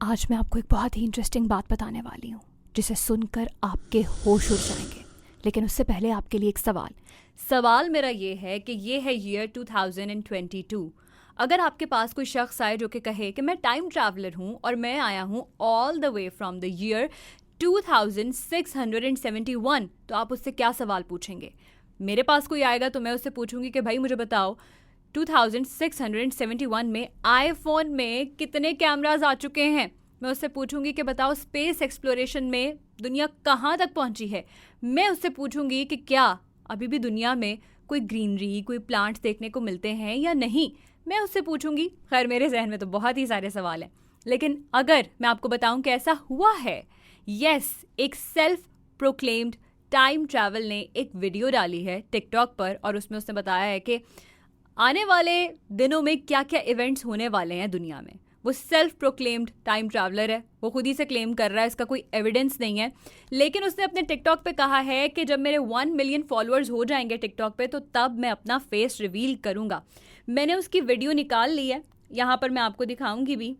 आज मैं आपको एक बहुत ही इंटरेस्टिंग बात बताने वाली हूँ जिसे सुनकर आपके होश उड़ जाएंगे। लेकिन उससे पहले आपके लिए एक सवाल मेरा ये है कि ये है ईयर 2022। अगर आपके पास कोई शख्स आए जो कि कहे कि मैं टाइम ट्रैवलर हूँ और मैं आया हूँ all the way from the year 2671, तो आप उससे क्या सवाल पूछेंगे? मेरे पास कोई आएगा तो मैं उससे पूछूंगी कि भाई मुझे बताओ 2671 में आईफोन में कितने कैमराज आ चुके हैं। मैं उससे पूछूंगी कि बताओ स्पेस एक्सप्लोरेशन में दुनिया कहाँ तक पहुंची है। मैं उससे पूछूंगी कि क्या अभी भी दुनिया में कोई ग्रीनरी, कोई प्लांट्स देखने को मिलते हैं या नहीं। मैं उससे पूछूंगी। खैर, मेरे जहन में तो बहुत ही सारे सवाल हैं, लेकिन अगर मैं आपको बताऊं कि ऐसा हुआ है, यस, एक सेल्फ प्रोक्लेम्ड टाइम ट्रैवल ने एक वीडियो डाली है टिकटॉक पर और उसमें उसने बताया है कि आने वाले दिनों में क्या क्या इवेंट्स होने वाले हैं दुनिया में। वो सेल्फ प्रोक्लेम्ड टाइम ट्रैवलर है, वो खुद ही से क्लेम कर रहा है, इसका कोई एविडेंस नहीं है। लेकिन उसने अपने टिकटॉक पे कहा है कि जब मेरे 1 मिलियन फॉलोअर्स हो जाएंगे टिकटॉक पे तो तब मैं अपना फेस रिवील करूंगा। मैंने उसकी वीडियो निकाल ली है, यहाँ पर मैं आपको दिखाऊंगी भी।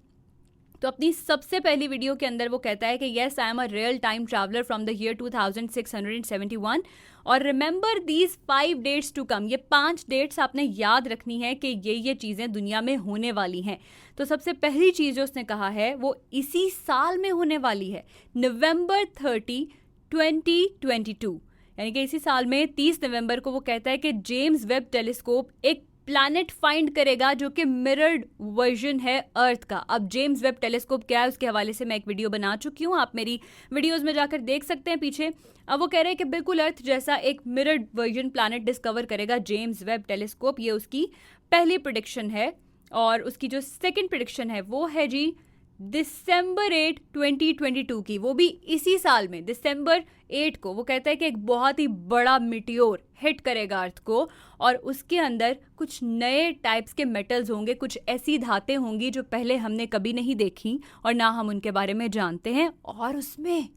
तो अपनी सबसे पहली वीडियो के अंदर वो कहता है कि yes, I am a real time traveller from the year 2671 और remember these 5 dates to come. ये 5 डेट्स आपने याद रखनी है कि ये चीज़ें दुनिया में होने वाली हैं। तो सबसे पहली चीज़ जो उसने कहा है वो इसी साल में होने वाली है, November 30, 2022, यानी कि इसी साल में 30 नवंबर को वो कहता है कि जेम्स वेब टेलीस्कोप एक प्लैनेट फाइंड करेगा जो कि मिरर्ड वर्जन है अर्थ का। अब जेम्स वेब टेलीस्कोप क्या है उसके हवाले से मैं एक वीडियो बना चुकी हूँ, आप मेरी वीडियोस में जाकर देख सकते हैं पीछे। अब वो कह रहे हैं कि बिल्कुल अर्थ जैसा एक मिरर्ड वर्जन प्लैनेट डिस्कवर करेगा जेम्स वेब टेलीस्कोप। ये उसकी पहली प्रेडिक्शन है। और उसकी जो सेकंड प्रेडिक्शन है वो है जी December 8, 2022 की, वो भी इसी साल में December 8 को। वो कहता है कि एक बहुत ही बड़ा मिटियोर हिट करेगा अर्थ को और उसके अंदर कुछ नए टाइप्स के मेटल्स होंगे, कुछ ऐसी धातें होंगी जो पहले हमने कभी नहीं देखी और ना हम उनके बारे में जानते हैं। और उसमें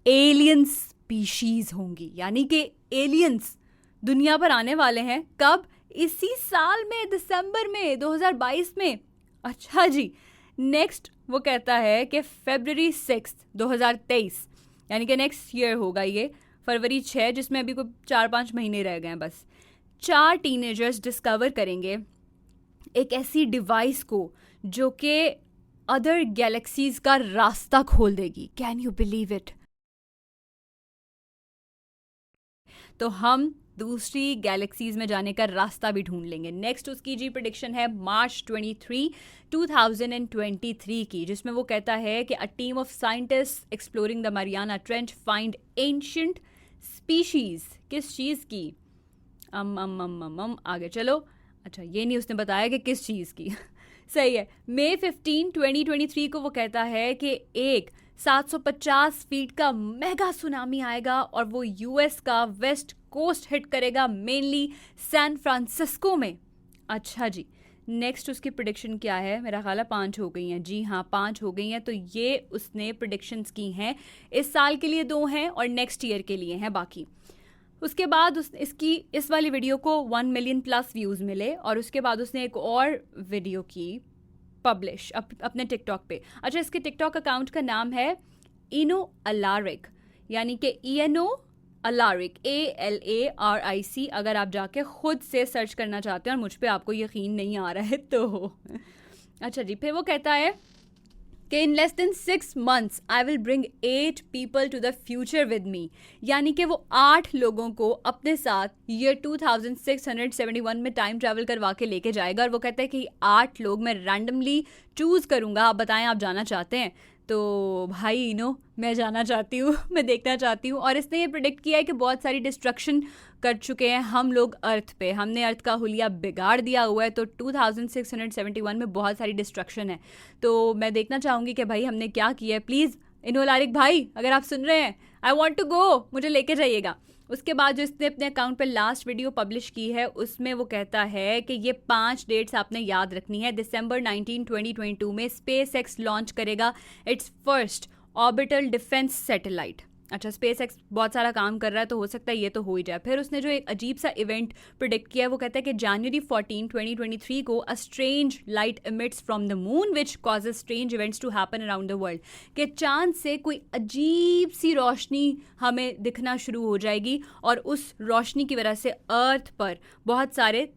एलियन स्पीशीज होंगी, यानी कि एलियंस दुनिया पर आने वाले हैं। कब? इसी साल में, दिसंबर में, 2022 में। अच्छा जी। नेक्स्ट वो कहता है कि February 6, 2023, यानी कि नेक्स्ट ईयर होगा ये, फरवरी 6, जिसमें अभी कोई 4-5 महीने रह गए हैं बस। 4 टीनेजर्स डिस्कवर करेंगे एक ऐसी डिवाइस को जो कि अदर गैलेक्सीज का रास्ता खोल देगी। Can you believe it? तो हम दूसरी गैलेक्सीज में जाने का रास्ता भी ढूंढ लेंगे। नेक्स्ट उसकी जी प्रेडिक्शन है March 23, 2023 की, जिसमें वो कहता है कि a team of scientist exploring the Mariana trench find ancient species. किस चीज़ की? आगे चलो। अच्छा, ये नहीं उसने बताया कि किस चीज़ की। सही है। May 15, 2023 को वो कहता है कि एक 750 फीट का मेगा सुनामी आएगा और वो यूएस का वेस्ट कोस्ट हिट करेगा, मेनली सैन फ्रांसिस्को में। अच्छा जी। नेक्स्ट उसकी प्रेडिक्शन क्या है? मेरा ख्याल है 5 हो गई हैं। जी हाँ, 5 हो गई हैं। तो ये उसने प्रेडिक्शंस की हैं। इस साल के लिए 2 हैं और नेक्स्ट ईयर के लिए हैं बाकी। उसके बाद इसकी इस वाली वीडियो को 1 मिलियन प्लस व्यूज़ मिले और उसके बाद उसने एक और वीडियो की पब्लिश अपने टिकटॉक पे। अच्छा, इसके टिकटॉक अकाउंट का नाम है इनो अलारिक, यानी कि ENO अलारिक, ALARIC। अगर आप जाके खुद से सर्च करना चाहते हैं और मुझ पे आपको यकीन नहीं आ रहा है तो अच्छा जी। फिर वो कहता है कि in less than 6 months I will bring 8 people to the future with me, यानी कि वो 8 लोगों को अपने साथ ईयर 2671 में टाइम ट्रैवल करवा के लेके जाएगा। और वो कहता है कि 8 लोग मैं रैंडमली चूज़ करूँगा, आप बताएं आप जाना चाहते हैं? तो भाई मैं जाना चाहती हूँ, मैं देखना चाहती हूँ। और इसने ये प्रिडिक्ट किया है कि बहुत सारी डिस्ट्रक्शन कर चुके हैं हम लोग अर्थ पे, हमने अर्थ का हुलिया बिगाड़ दिया हुआ है। तो 2671 में बहुत सारी डिस्ट्रक्शन है। तो मैं देखना चाहूँगी कि भाई हमने क्या किया है। प्लीज़ इनोलारिक भाई, अगर आप सुन रहे हैं, आई वॉन्ट टू गो, मुझे लेके जाइएगा। उसके बाद जो इसने अपने अकाउंट पर लास्ट वीडियो पब्लिश की है उसमें वो कहता है कि ये 5 डेट्स आपने याद रखनी है। December 19, 2022 में SpaceX लॉन्च करेगा it's first orbital defence satellite. अच्छा, स्पेस एक्स बहुत सारा काम कर रहा है तो हो सकता है ये तो हो ही जाए। फिर उसने जो एक अजीब सा इवेंट प्रिडिक्ट किया है वो कहता है कि January 14, 2023 को a strange light emits from the moon which causes strange events to happen around the world. कि चांद से कोई अजीब सी रोशनी हमें दिखना शुरू हो जाएगी और उस रोशनी की वजह से अर्थ पर बहुत सारे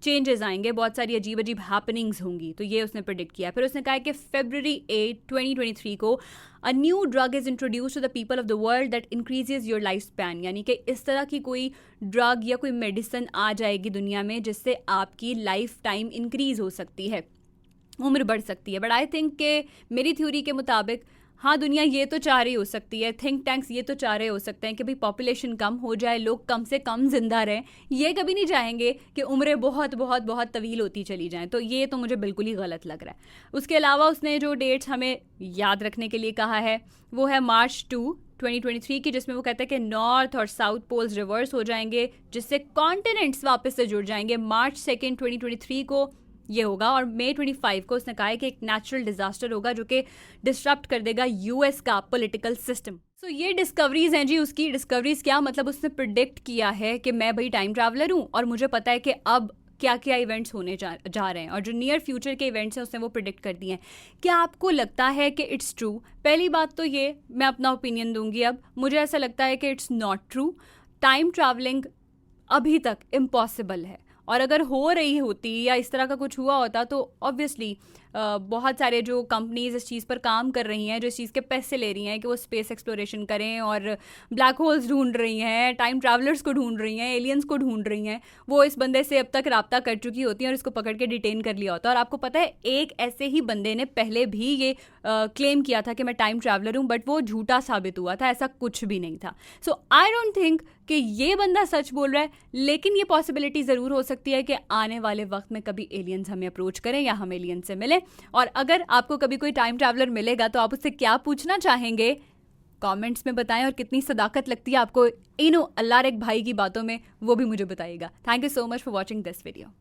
चेंजेस आएंगे, बहुत सारी अजीब अजीब हैपनिंग्स होंगी। तो ये उसने प्रिडिक्ट किया। फिर उसने कहा है कि February 8, 2023 को a new drug is introduce to the people of the world that increases your life span. यानी कि इस तरह की कोई ड्रग या कोई मेडिसिन आ जाएगी दुनिया में जिससे आपकी लाइफ टाइम इंक्रीज हो सकती है, उम्र बढ़ सकती है। बट आई थिंक के मेरी थ्योरी के मुताबिक हाँ, दुनिया ये तो चाह रही हो सकती है, थिंक टैंक्स ये तो चाह रहे हो सकते हैं कि भाई पॉपुलेशन कम हो जाए, लोग कम से कम जिंदा रहें। ये कभी नहीं चाहेंगे कि उम्रें बहुत बहुत बहुत तवील होती चली जाएं। तो ये तो मुझे बिल्कुल ही गलत लग रहा है। उसके अलावा उसने जो डेट्स हमें याद रखने के लिए कहा है वो है March 2, 2023 की, जिसमें वो कहते हैं कि नॉर्थ और साउथ पोल्स रिवर्स हो जाएंगे जिससे कॉन्टिनेंट्स वापस से जुड़ जाएंगे। March 2, 2023 को ये होगा। और May 25 को उसने कहा है कि एक नेचुरल डिजास्टर होगा जो कि डिस्टर्ब कर देगा यूएस का पॉलिटिकल सिस्टम। सो ये डिस्कवरीज हैं जी उसकी। डिस्कवरीज क्या मतलब, उसने प्रिडिक्ट किया है कि मैं भाई टाइम ट्रैवलर हूँ और मुझे पता है कि अब क्या क्या इवेंट्स होने जा रहे हैं, और जो नियर फ्यूचर के इवेंट्स हैं उसने वो प्रिडिक्ट कर दिए हैं। क्या आपको लगता है कि इट्स ट्रू? पहली बात तो ये, मैं अपना ओपिनियन दूंगी अब, मुझे ऐसा लगता है कि it's not true. Time travelling अभी तक इम्पॉसिबल है, और अगर हो रही होती या इस तरह का कुछ हुआ होता तो ऑब्वियसली बहुत सारे जो कंपनीज इस चीज़ पर काम कर रही हैं, जो इस चीज़ के पैसे ले रही हैं कि वो स्पेस एक्सप्लोरेशन करें और ब्लैक होल्स ढूंढ रही हैं, टाइम ट्रैवलर्स को ढूंढ रही हैं, एलियंस को ढूंढ रही हैं, वो इस बंदे से अब तक रब्ता कर चुकी होती हैं और इसको पकड़ के डिटेन कर लिया होता है। और आपको पता है एक ऐसे ही बंदे ने पहले भी ये क्लेम किया था कि मैं टाइम ट्रैवलर हूँ, बट वो झूठा साबित हुआ था, ऐसा कुछ भी नहीं था। सो आई डोंट थिंक कि ये बंदा सच बोल रहा है, लेकिन ये पॉसिबिलिटी ज़रूर हो सकती है कि आने वाले वक्त में कभी एलियंस हमें अप्रोच करें या हम एलियंस से मिलें। और अगर आपको कभी कोई टाइम ट्रैवलर मिलेगा तो आप उससे क्या पूछना चाहेंगे कमेंट्स में बताएं, और कितनी सदाकत लगती है आपको इन अल्लाह रे भाई की बातों में वो भी मुझे बताइएगा। Thank you so much for watching this video.